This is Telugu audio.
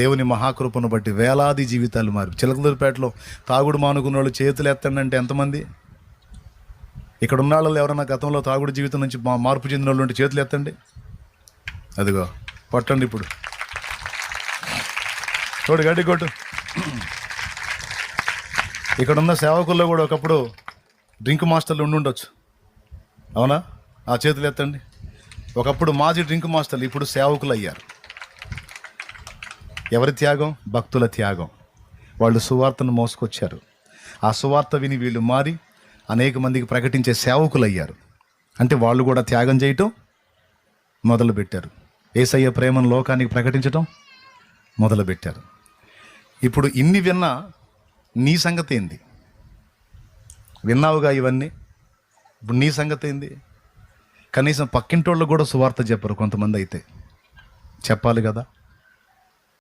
దేవుని మహాకృపను బట్టి వేలాది జీవితాలు మారి. చిలకలూరిపేటలో తాగుడు మానుకున్న వాళ్ళు చేతులు ఎత్తండి అంటే ఎంతమంది? ఇక్కడ ఉన్న వాళ్ళు ఎవరైనా గతంలో తాగుడు జీవితం నుంచి మార్పు చెందిన వాళ్ళు ఉంటే చేతులు ఎత్తండి. అదిగో కొట్టండి ఇప్పుడు, చూడు గడ్డి కొట్టు. ఇక్కడున్న సేవకుల్లో కూడా ఒకప్పుడు డ్రింక్ మాస్టర్లు ఉండుండొచ్చు, అవునా? ఆ చేతులు ఎత్తండి. ఒకప్పుడు మాజీ డ్రింక్ మాస్టర్లు ఇప్పుడు సేవకులు అయ్యారు. ఎవరి త్యాగం? భక్తుల త్యాగం. వాళ్ళు సువార్తను మోసుకొచ్చారు. ఆ సువార్త విని వీళ్ళు మారి అనేక మందికి ప్రకటించే సేవకులు అయ్యారు. అంటే వాళ్ళు కూడా త్యాగం చేయటం మొదలుపెట్టారు. యేసయ్య ప్రేమను లోకానికి ప్రకటించటం మొదలుపెట్టారు. ఇప్పుడు ఇన్ని విన్నా నీ సంగతి ఏంది? విన్నావుగా ఇవన్నీ, ఇప్పుడు నీ సంగతి ఏంది? కనీసం పక్కింటోళ్ళు కూడా సువార్త చెప్పరు కొంతమంది. అయితే చెప్పాలి కదా.